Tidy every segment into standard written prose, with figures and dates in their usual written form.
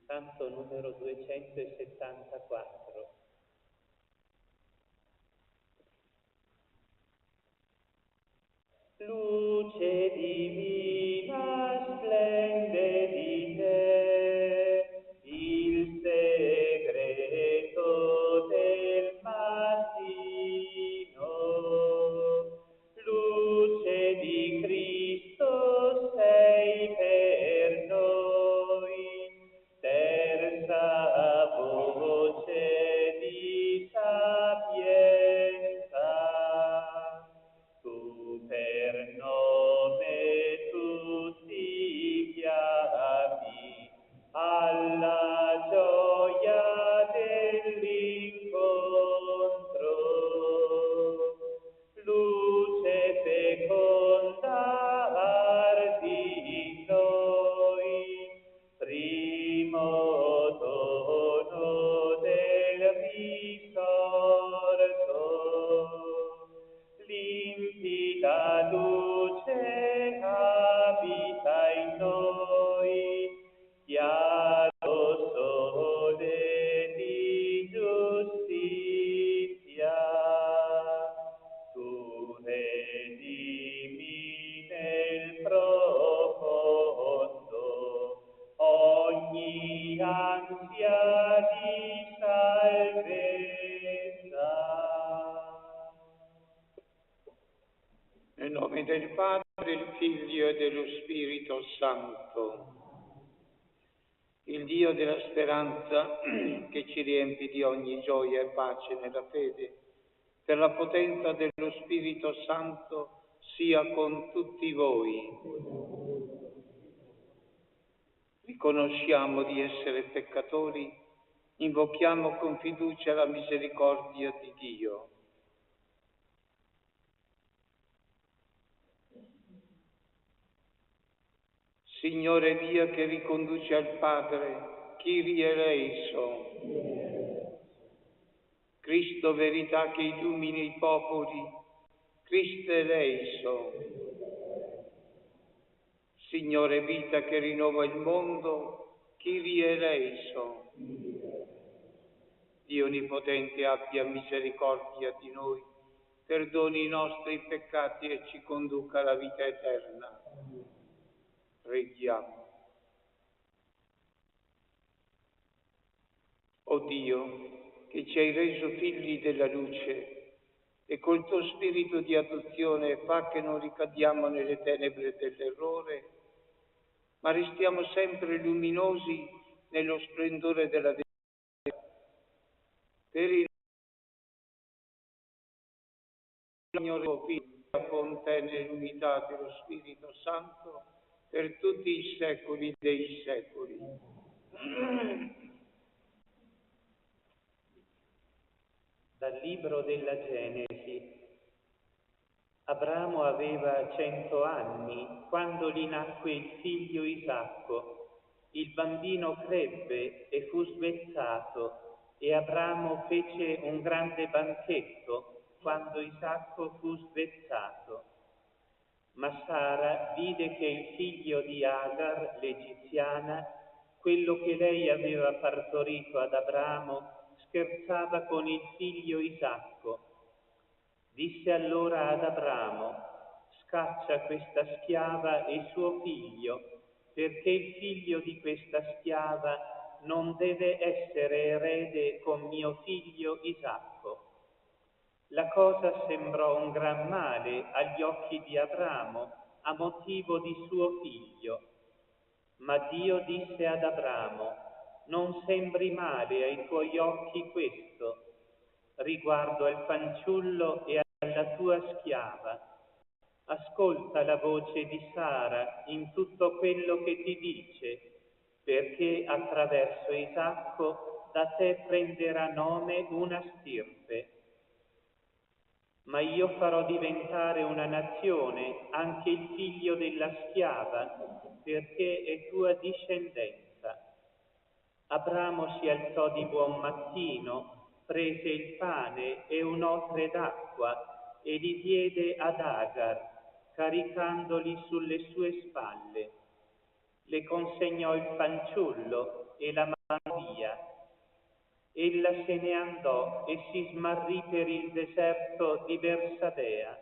Canto numero 274. Luce divina splende di te, il segreto del mattino. Luce di Cristo sei per noi, terza voce di sapienza. Tu per nome tutti chiami alla gioia dell'incontro. Luce feconda ardi in noi, primo dono del risorto. Limpida luce abita in noi, chiaro sole di giustizia. Tu redimi nel profondo Nel nome del Padre, del Figlio e dello Spirito Santo. Il Dio della speranza, che ci riempie di ogni gioia e pace nella fede, per la potenza dello Spirito Santo, sia con tutti voi. Riconosciamo di essere peccatori, invochiamo con fiducia la misericordia di Dio. Signore, via che riconduce al Padre, Kyrie eleison. Cristo, verità che illumina i popoli, Cristo eleison. Signore, vita che rinnova il mondo, Kyrie eleison. Dio Onnipotente abbia misericordia di noi, perdoni i nostri peccati e ci conduca alla vita eterna. Preghiamo. O Dio, che ci hai reso figli della luce e col tuo spirito di adozione fa che non ricadiamo nelle tenebre dell'errore, ma restiamo sempre luminosi nello splendore della verità. Per il Signore tuo Figlio, con te nell'unità dello Spirito Santo, per tutti i secoli dei secoli. Dal libro della Genesi. Abramo aveva 100 anni quando gli nacque il figlio Isacco. Il bambino crebbe e fu svezzato, e Abramo fece un grande banchetto quando Isacco fu svezzato. Ma Sara vide che il figlio di Agar, l'egiziana, quello che lei aveva partorito ad Abramo, scherzava con il figlio Isacco. Disse allora ad Abramo: scaccia questa schiava e suo figlio, perché il figlio di questa schiava non deve essere erede con mio figlio Isacco. La cosa sembrò un gran male agli occhi di Abramo a motivo di suo figlio. Ma Dio disse ad Abramo: non sembri male ai tuoi occhi questo, riguardo al fanciullo e alla tua schiava. Ascolta la voce di Sara in tutto quello che ti dice, perché attraverso Isacco da te prenderà nome una stirpe. Ma io farò diventare una nazione anche il figlio della schiava, perché è tua discendenza. Abramo si alzò di buon mattino, prese il pane e un'otre d'acqua e li diede ad Agar, caricandoli sulle sue spalle. Le consegnò il fanciullo e la mandò via. Ella se ne andò e si smarrì per il deserto di Bersabea.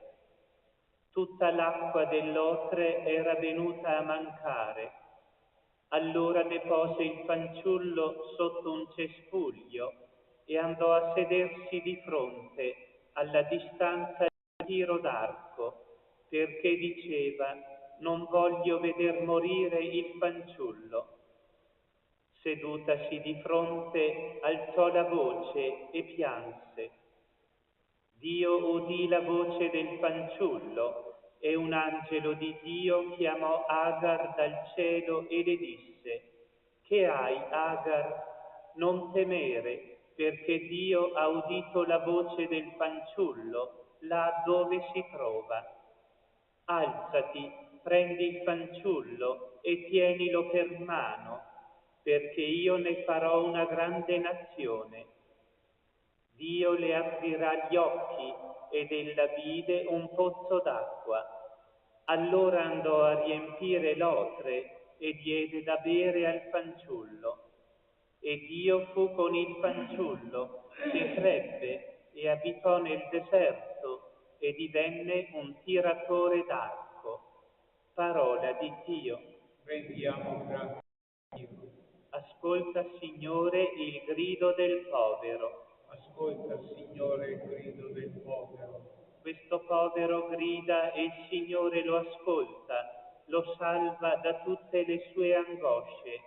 Tutta l'acqua dell'Otre era venuta a mancare. Allora depose il fanciullo sotto un cespuglio e andò a sedersi di fronte, alla distanza di tiro d'arco, perché diceva: non voglio veder morire il fanciullo. Sedutasi di fronte, alzò la voce e pianse. Dio udì la voce del fanciullo e un angelo di Dio chiamò Agar dal cielo e le disse: che hai, Agar? Non temere, perché Dio ha udito la voce del fanciullo là dove si trova. Alzati, prendi il fanciullo e tienilo per mano, perché io ne farò una grande nazione. Dio le aprirà gli occhi ed ella vide un pozzo d'acqua. Allora andò a riempire l'otre e diede da bere al fanciullo. E Dio fu con il fanciullo, che crebbe e abitò nel deserto e divenne un tiratore d'arco. Parola di Dio. Rendiamo grazie a Dio. Ascolta, Signore, il grido del povero. Ascolta, Signore, il grido del povero. Questo povero grida e il Signore lo ascolta, lo salva da tutte le sue angosce.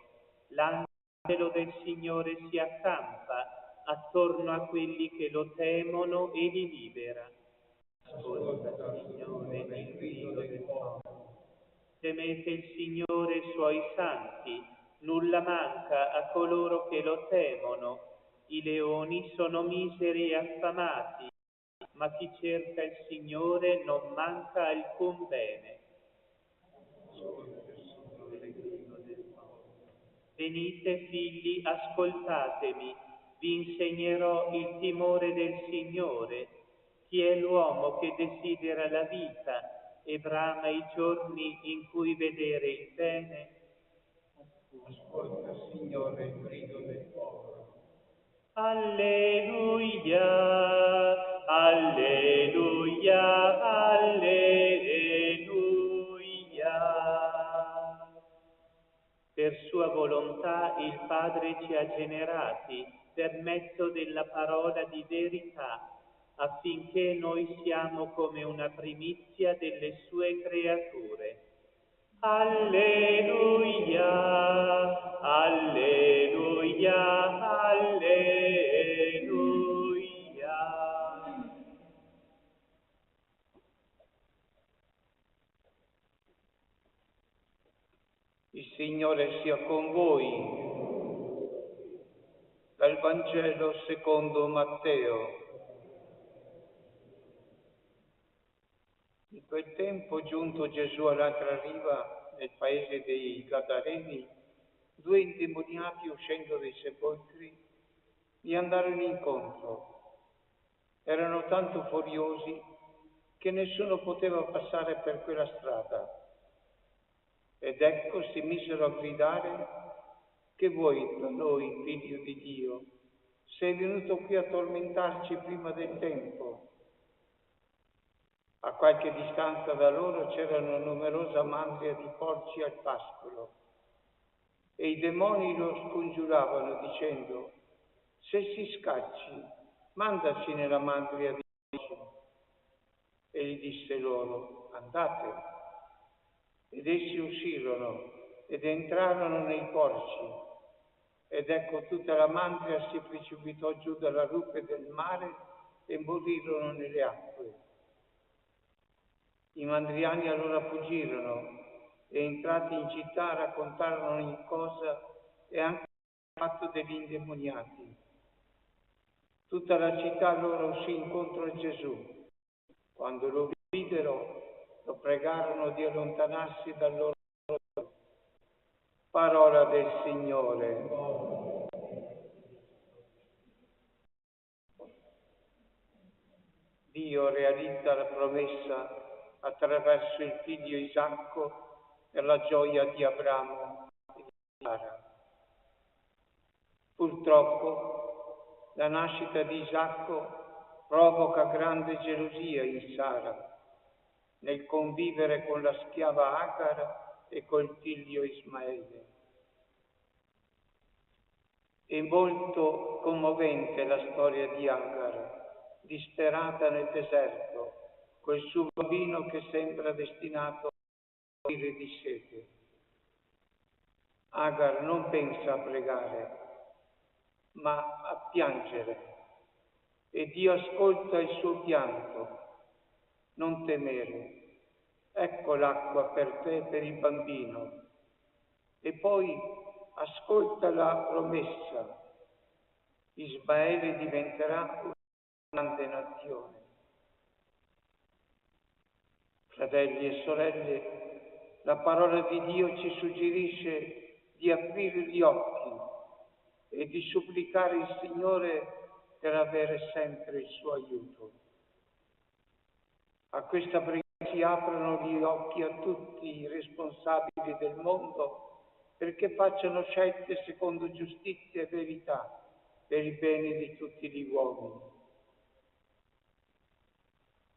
L'angelo del Signore si accampa attorno a quelli che lo temono e li libera. Ascolta, Signore, il grido del povero. Temete il Signore e i suoi santi, nulla manca a coloro che lo temono. I leoni sono miseri e affamati, ma chi cerca il Signore non manca alcun bene. Venite figli, ascoltatemi, vi insegnerò il timore del Signore. Chi è l'uomo che desidera la vita e brama i giorni in cui vedere il bene? Ascolta, Signore, il grido del povero. Alleluia, alleluia, alleluia. Per sua volontà il Padre ci ha generati per mezzo della parola di verità, affinché noi siamo come una primizia delle sue creature. Alleluia, alleluia, alleluia. Il Signore sia con voi. Dal Vangelo secondo Matteo. In quel tempo, giunto Gesù all'altra riva, nel paese dei Gadareni, 2 indemoniati uscendo dai sepolcri gli andarono incontro. Erano tanto furiosi che nessuno poteva passare per quella strada. Ed ecco si misero a gridare: che vuoi da noi, figlio di Dio? Sei venuto qui a tormentarci prima del tempo. A qualche distanza da loro c'era una numerosa mandria di porci al pascolo e i demoni lo scongiuravano dicendo: se si scacci, mandaci nella mandria di porci. Egli disse loro: andate. Ed essi uscirono ed entrarono nei porci. Ed ecco tutta la mandria si precipitò giù dalla rupe del mare e morirono nelle acque. I mandriani allora fuggirono e entrati in città raccontarono ogni cosa e anche il fatto degli indemoniati. Tutta la città loro uscì incontro a Gesù. Quando lo videro, lo pregarono di allontanarsi dal loro. Parola del Signore. Dio realizza la promessa attraverso il figlio Isacco per la gioia di Abramo e di Sara. Purtroppo la nascita di Isacco provoca grande gelosia in Sara nel convivere con la schiava Agar e col figlio Ismaele. È molto commovente la storia di Agar, disperata nel deserto, col suo bambino che sembra destinato a morire di sete. Agar non pensa a pregare, ma a piangere, e Dio ascolta il suo pianto. Non temere, ecco l'acqua per te e per il bambino. E poi ascolta la promessa: Ismaele diventerà una grande nazione. Fratelli e sorelle, la parola di Dio ci suggerisce di aprire gli occhi e di supplicare il Signore per avere sempre il suo aiuto. A questa preghiera si aprono gli occhi a tutti i responsabili del mondo perché facciano scelte secondo giustizia e verità per il bene di tutti gli uomini.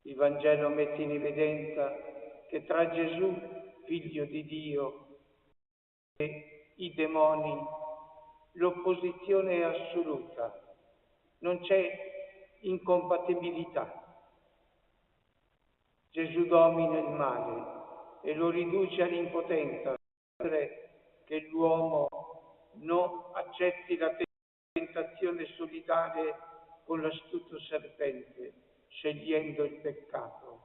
Il Vangelo mette in evidenza che tra Gesù, figlio di Dio, e i demoni l'opposizione è assoluta, non c'è incompatibilità. Gesù domina il male e lo riduce all'impotenza, che l'uomo non accetti la tentazione solidale con l'astuto serpente, scegliendo il peccato.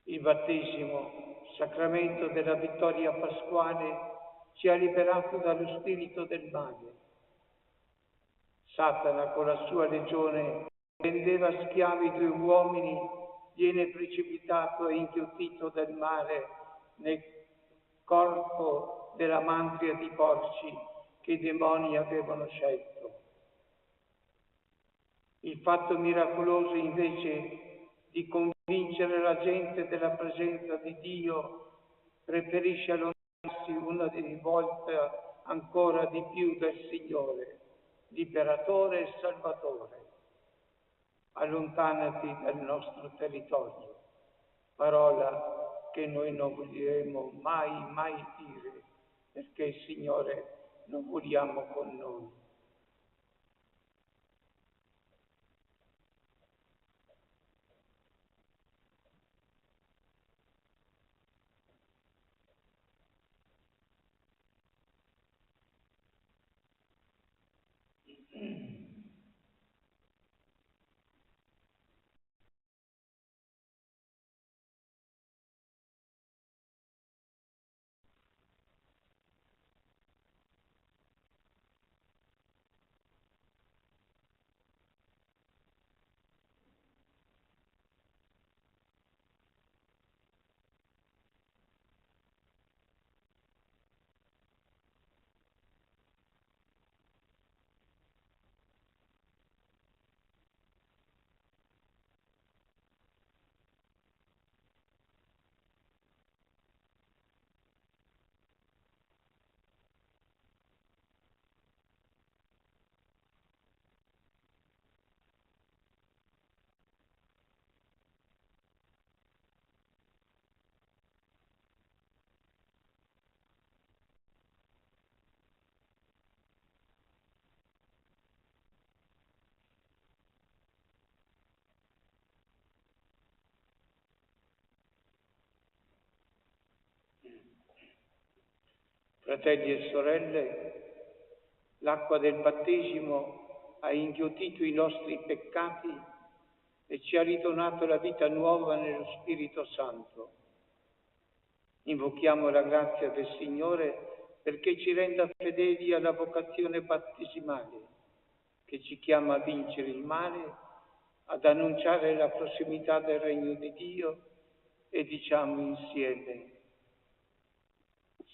Il battesimo, sacramento della vittoria pasquale, ci ha liberato dallo spirito del male. Satana, con la sua legione, rendeva schiavi due uomini, viene precipitato e inghiottito dal mare nel corpo della mantria di porci che i demoni avevano scelto. Il fatto miracoloso, invece di convincere la gente della presenza di Dio, preferisce allontanarsi una volta ancora di più dal Signore, liberatore e salvatore. Allontanati dal nostro territorio, parola che noi non voglieremo mai dire, perché il Signore non vogliamo con noi. Fratelli e sorelle, l'acqua del battesimo ha inghiottito i nostri peccati e ci ha ridonato la vita nuova nello Spirito Santo. Invochiamo la grazia del Signore perché ci renda fedeli alla vocazione battesimale, che ci chiama a vincere il male, ad annunciare la prossimità del Regno di Dio e diciamo insieme: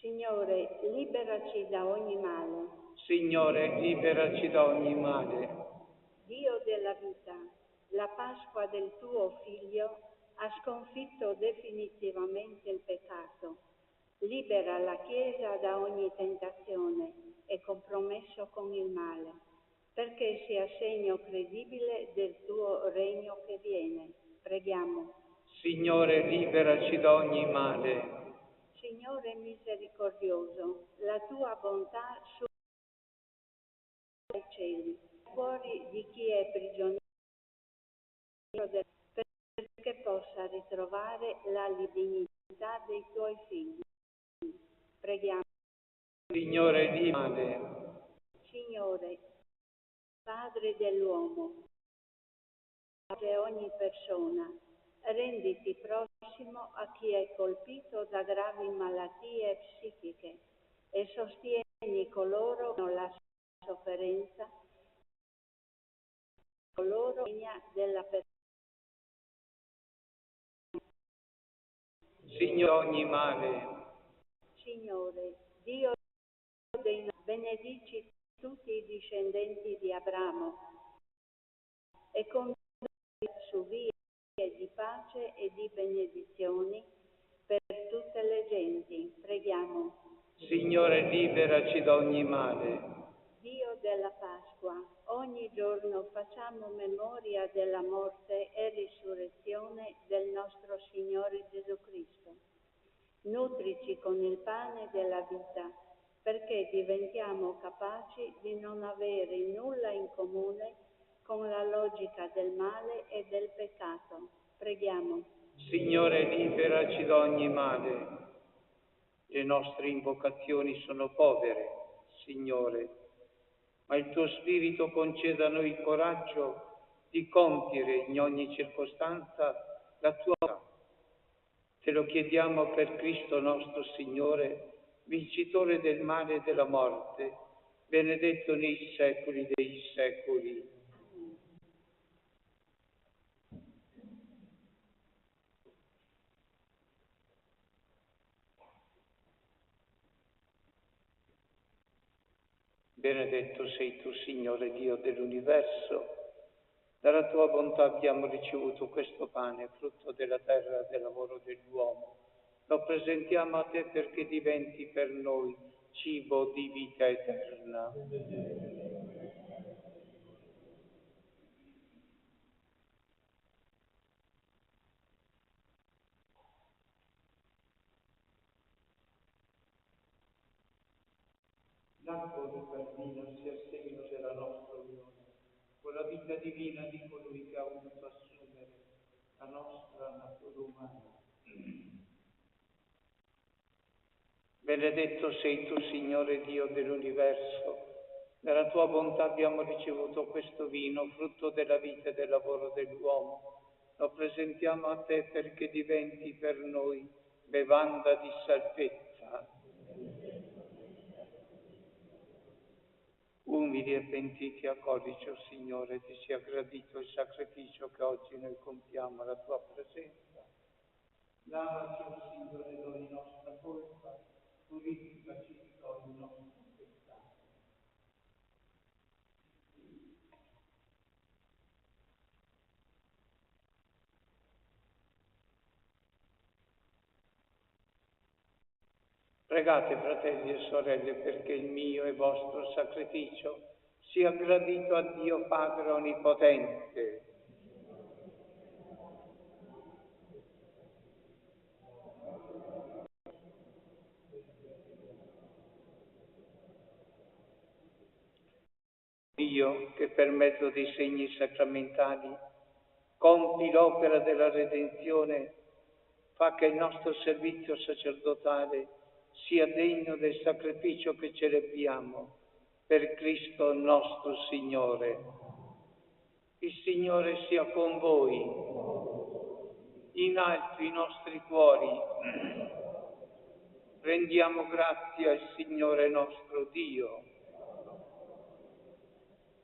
Signore, liberaci da ogni male. Signore, liberaci da ogni male. Dio della vita, la Pasqua del tuo Figlio ha sconfitto definitivamente il peccato. Libera la Chiesa da ogni tentazione e compromesso con il male, perché sia segno credibile del tuo regno che viene. Preghiamo. Signore, liberaci da ogni male. Signore misericordioso, la tua bontà su ai cieli, fuori di chi è prigioniero perché possa ritrovare la dignità dei tuoi figli. Preghiamo. Signore, liberaci. Signore, Padre dell'uomo, Padre ogni persona, renditi prossimo a chi è colpito da gravi malattie psichiche e sostieni coloro che hanno la sofferenza, coloro della persona. Signore, ogni male. Signore, Dio dei benedici tutti i discendenti di Abramo e conduci su vie di pace e di benedizioni per tutte le genti. Preghiamo. Signore, liberaci da ogni male. Dio della Pasqua, ogni giorno facciamo memoria della morte e risurrezione del nostro Signore Gesù Cristo. Nutrici con il pane della vita, perché diventiamo capaci di non avere nulla in comune con la logica del male e del peccato. Preghiamo. Signore, liberaci da ogni male. Le nostre invocazioni sono povere, Signore, ma il tuo Spirito conceda a noi il coraggio di compiere in ogni circostanza la tua volontà. Te lo chiediamo per Cristo nostro Signore, vincitore del male e della morte, benedetto nei secoli dei secoli. Benedetto sei tu, Signore Dio dell'universo. Dalla tua bontà abbiamo ricevuto questo pane, frutto della terra e del lavoro dell'uomo. Lo presentiamo a te perché diventi per noi cibo di vita eterna. L'acqua di Calvino sia il segno della nostra unione con la vita divina di colui che ha voluto assumere la nostra natura umana. Benedetto sei tu, Signore Dio dell'universo. Dalla tua bontà abbiamo ricevuto questo vino, frutto della vita e del lavoro dell'uomo. Lo presentiamo a te perché diventi per noi bevanda di salvezza. Umili e pentiti accordici, o Signore, ti sia gradito il sacrificio che oggi noi compiamo alla tua presenza. Lavaci, o Signore, da ogni nostra colpa, purificaci da ogni nostro peccato. Pregate, fratelli e sorelle, perché il mio e vostro sacrificio sia gradito a Dio Padre Onnipotente. Dio, che per mezzo dei segni sacramentali compi l'opera della redenzione, fa che il nostro servizio sacerdotale sia degno del sacrificio che celebriamo per Cristo nostro Signore. Il Signore sia con voi, in alto i nostri cuori. Rendiamo grazie al Signore nostro Dio.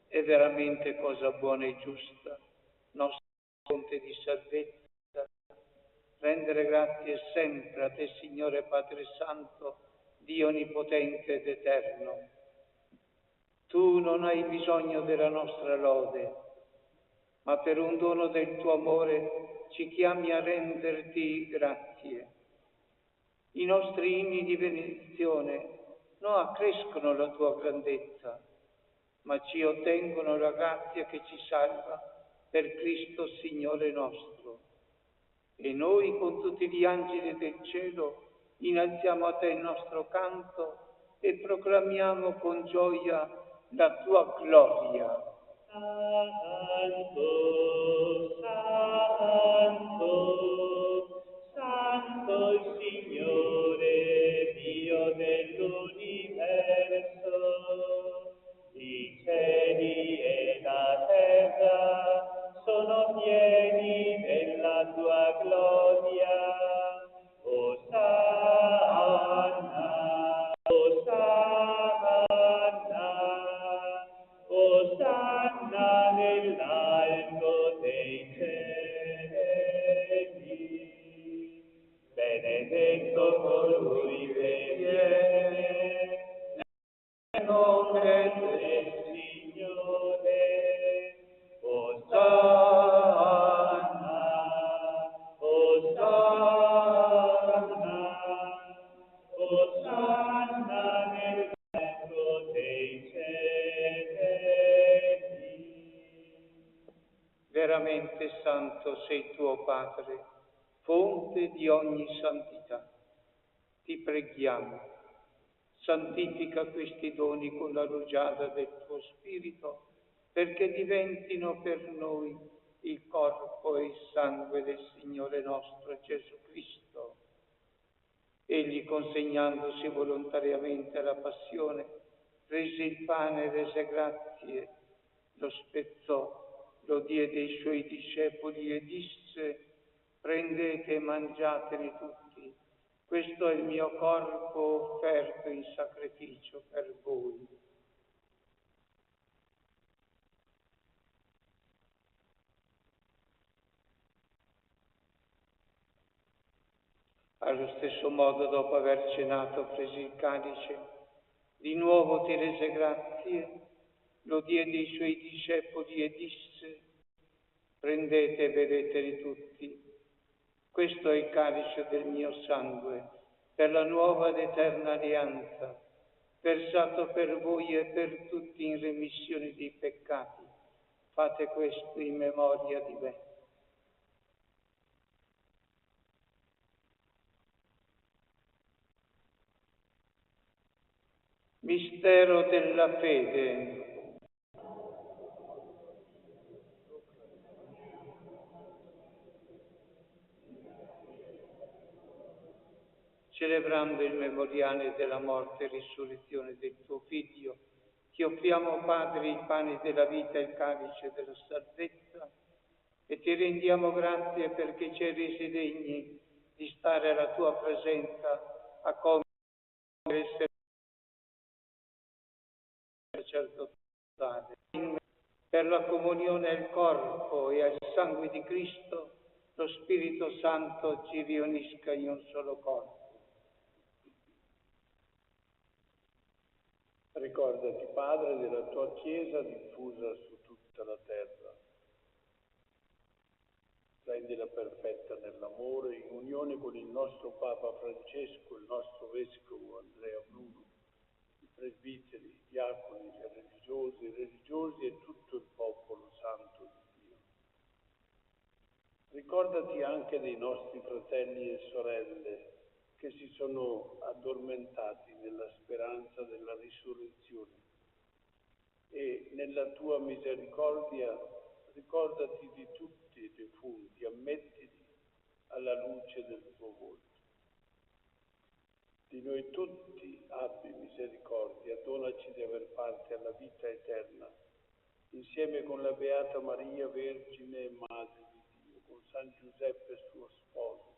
È veramente cosa buona e giusta, nostra fonte di salvezza, rendere grazie sempre a te, Signore Padre Santo, Dio Onnipotente ed Eterno. Tu non hai bisogno della nostra lode, ma per un dono del tuo amore ci chiami a renderti grazie. I nostri inni di benedizione non accrescono la tua grandezza, ma ci ottengono la grazia che ci salva per Cristo Signore nostro. E noi con tutti gli angeli del cielo innalziamo a te il nostro canto e proclamiamo con gioia la tua gloria. Santo, Santo, Santo il Signore, Dio dell'universo. I cieli e la terra sono pieni della tua gloria. Osanna, Osanna, Osanna nell'alto dei cieli. Benedetto colui che viene nel nome del Signore. Osanna, Osanna, Osanna nell'alto dei cieli. Veramente santo sei tuo Padre, fonte di ogni santità. Ti preghiamo, santifica questi doni con la rugiada del tuo Spirito, perché diventino per noi il corpo e il sangue del Signore nostro Gesù Cristo. Egli, consegnandosi volontariamente alla passione, prese il pane e rese grazie, lo spezzò, lo diede ai suoi discepoli e disse: prendete e mangiatene tutti, questo è il mio corpo offerto in sacrificio per voi. Allo stesso modo, dopo aver cenato, prese il calice, di nuovo ti rese grazie, lo diede ai suoi discepoli e disse: prendete e bevetene tutti, questo è il calice del mio sangue, per la nuova ed eterna alleanza, versato per voi e per tutti in remissione dei peccati. Fate questo in memoria di me. Mistero della fede. Celebrando il memoriale della morte e risurrezione del tuo Figlio, ti offriamo, Padre, il pane della vita e il calice della salvezza, e ti rendiamo grazie perché ci hai resi degni di stare alla tua presenza a compiere il sacerdotale. Per la comunione al corpo e al sangue di Cristo, lo Spirito Santo ci riunisca in un solo corpo. Ricordati, Padre, della tua Chiesa diffusa su tutta la terra. Rendila perfetta nell'amore, in unione con il nostro Papa Francesco, il nostro Vescovo Andrea Bruno, i presbiteri, i diaconi, i religiosi e tutto il popolo santo di Dio. Ricordati anche dei nostri fratelli e sorelle che si sono addormentati nella speranza della risurrezione e nella tua misericordia ricordati di tutti i defunti, ammettili alla luce del tuo volto. Di noi tutti abbi misericordia, donaci di aver parte alla vita eterna, insieme con la Beata Maria, Vergine e Madre di Dio, con San Giuseppe suo sposo,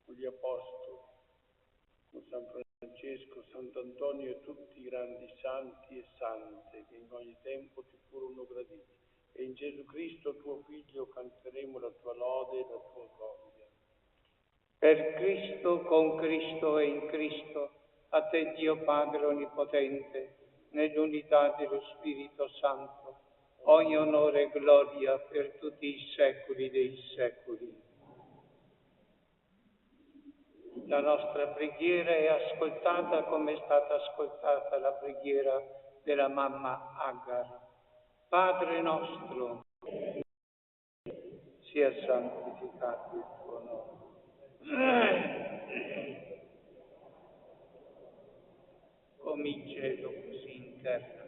con gli Apostoli, con San Francesco, Sant'Antonio e tutti i grandi santi e sante che in ogni tempo ti furono graditi. E in Gesù Cristo, tuo Figlio, canteremo la tua lode e la tua gloria. Per Cristo, con Cristo e in Cristo, a te Dio Padre Onnipotente, nell'unità dello Spirito Santo, ogni onore e gloria per tutti i secoli dei secoli. La nostra preghiera è ascoltata come è stata ascoltata la preghiera della mamma Agar. Padre nostro, sia santificato il tuo nome. Come in cielo, così in terra.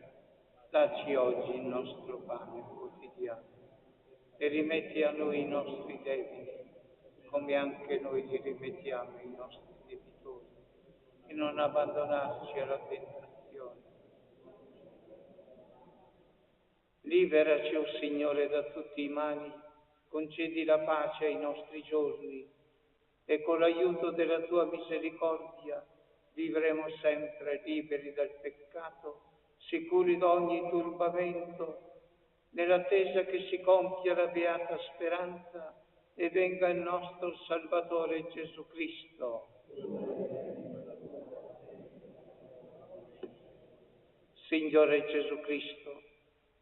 Dacci oggi il nostro pane quotidiano e rimetti a noi i nostri debiti, come anche noi li rimettiamo ai nostri debitori, e non abbandonarci alla tentazione. Liberaci, o Signore, da tutti i mali, concedi la pace ai nostri giorni, e con l'aiuto della tua misericordia vivremo sempre liberi dal peccato, sicuri da ogni turbamento, nell'attesa che si compia la beata speranza e venga il nostro Salvatore Gesù Cristo. Signore Gesù Cristo,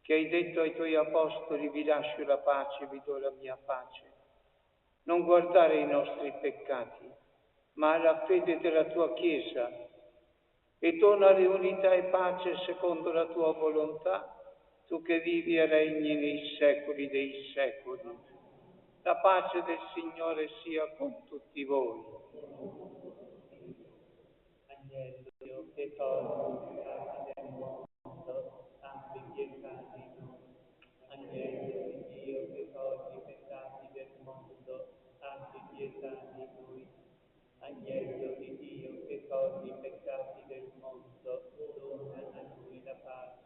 che hai detto ai tuoi apostoli: vi lascio la pace, vi do la mia pace. Non guardare i nostri peccati, ma alla fede della tua Chiesa, e donale unità e pace secondo la tua volontà, tu che vivi e regni nei secoli dei secoli. La pace del Signore sia con tutti voi. Agnello che togli i peccati del mondo, abbi pietà di noi. Agnello di Dio che togli pietà di noi. Agnello di Dio che togli i peccati del mondo, dona a noi la pace.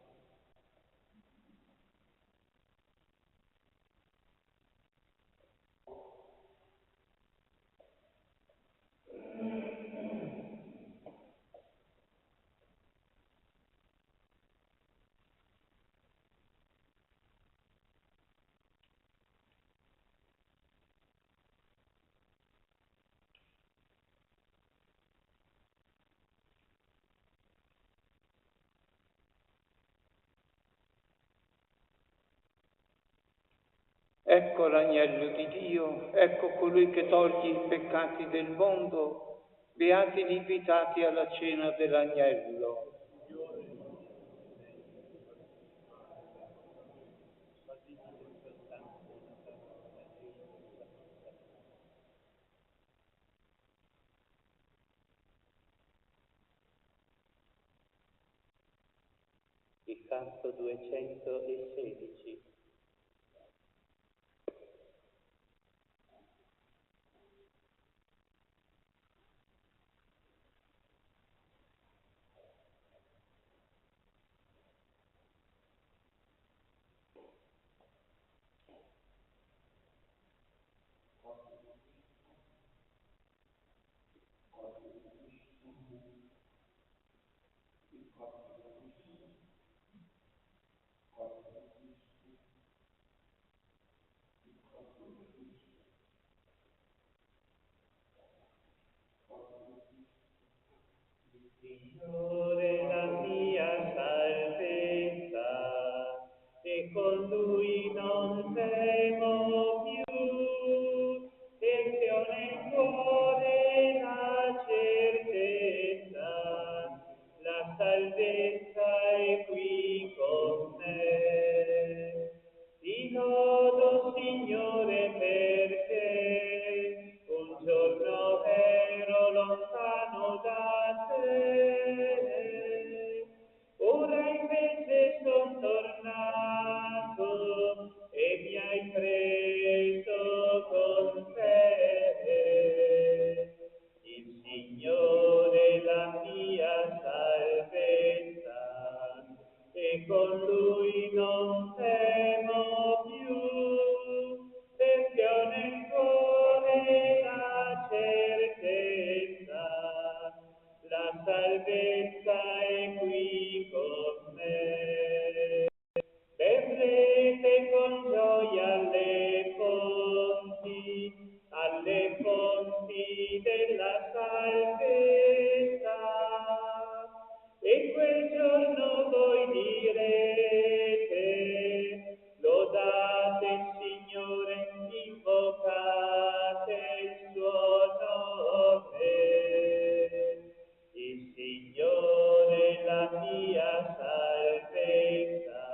Ecco l'agnello di Dio, ecco colui che toglie i peccati del mondo, beati gli invitati alla cena dell'agnello. Il canto 216. Signore la mia salvezza, e con Lui non temo più, perché ho nel cuore la certezza, la salvezza è qui con me. Ti lodo, Signore, perché un giorno ero lontano da te, ora invece son tornato e mi hai preso con te. Il Signore è la mia salvezza, e con Lui non temo più, perché ho nel cuore la certezza, la salvezza è qui con me. Verrete con gioia alle fonti della salvezza, e quel giorno voi direte, lodate il Signore, invocate il suo nome. Il Signore è la mia salvezza,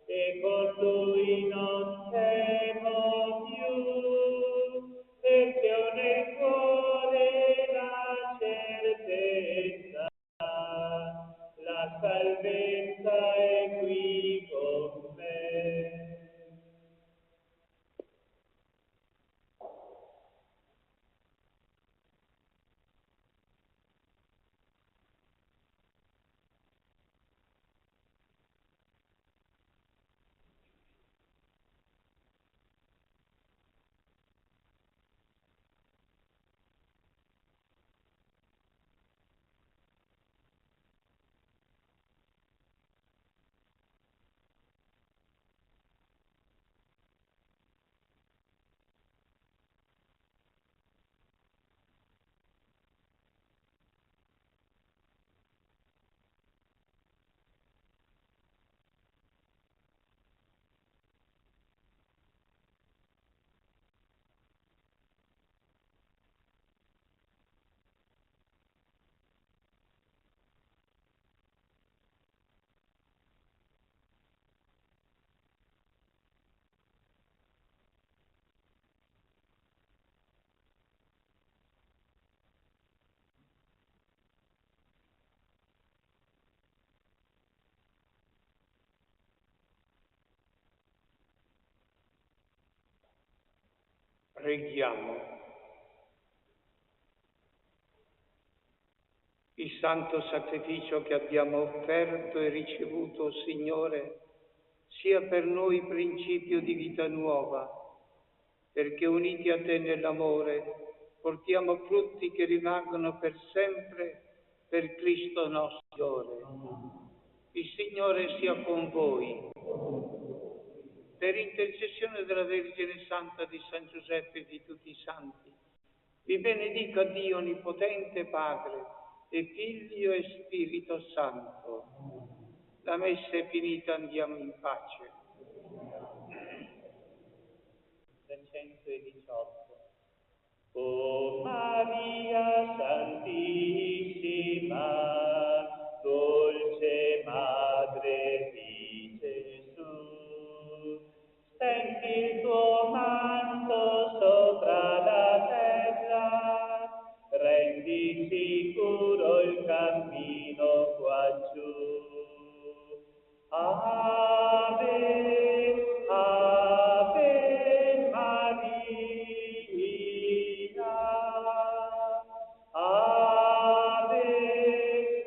e con Lui non temo più, perché ho nel cuore la certezza, la salvezza è qui con me. Preghiamo. Il santo sacrificio che abbiamo offerto e ricevuto, Signore, sia per noi principio di vita nuova, perché uniti a Te nell'amore portiamo frutti che rimangono per sempre per Cristo nostro Signore. Il Signore sia con voi. Per intercessione della Vergine Santa, di San Giuseppe e di tutti i santi, vi benedica Dio Onnipotente, Padre e Figlio e Spirito Santo. La messa è finita, andiamo in pace. 318. O Maria Santissima, dolce Madre di Gesù, stendi il tuo manto sopra la terra, rendi sicuro il cammino quaggiù. Ave, Ave Maria, Ave,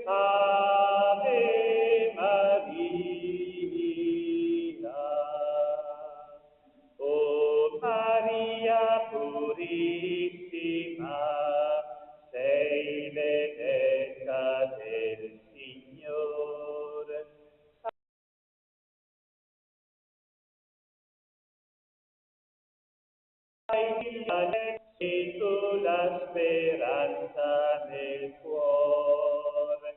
Ave Maria. O Maria purissima, sei benedetta del Signore. Sei tu la speranza nel cuore.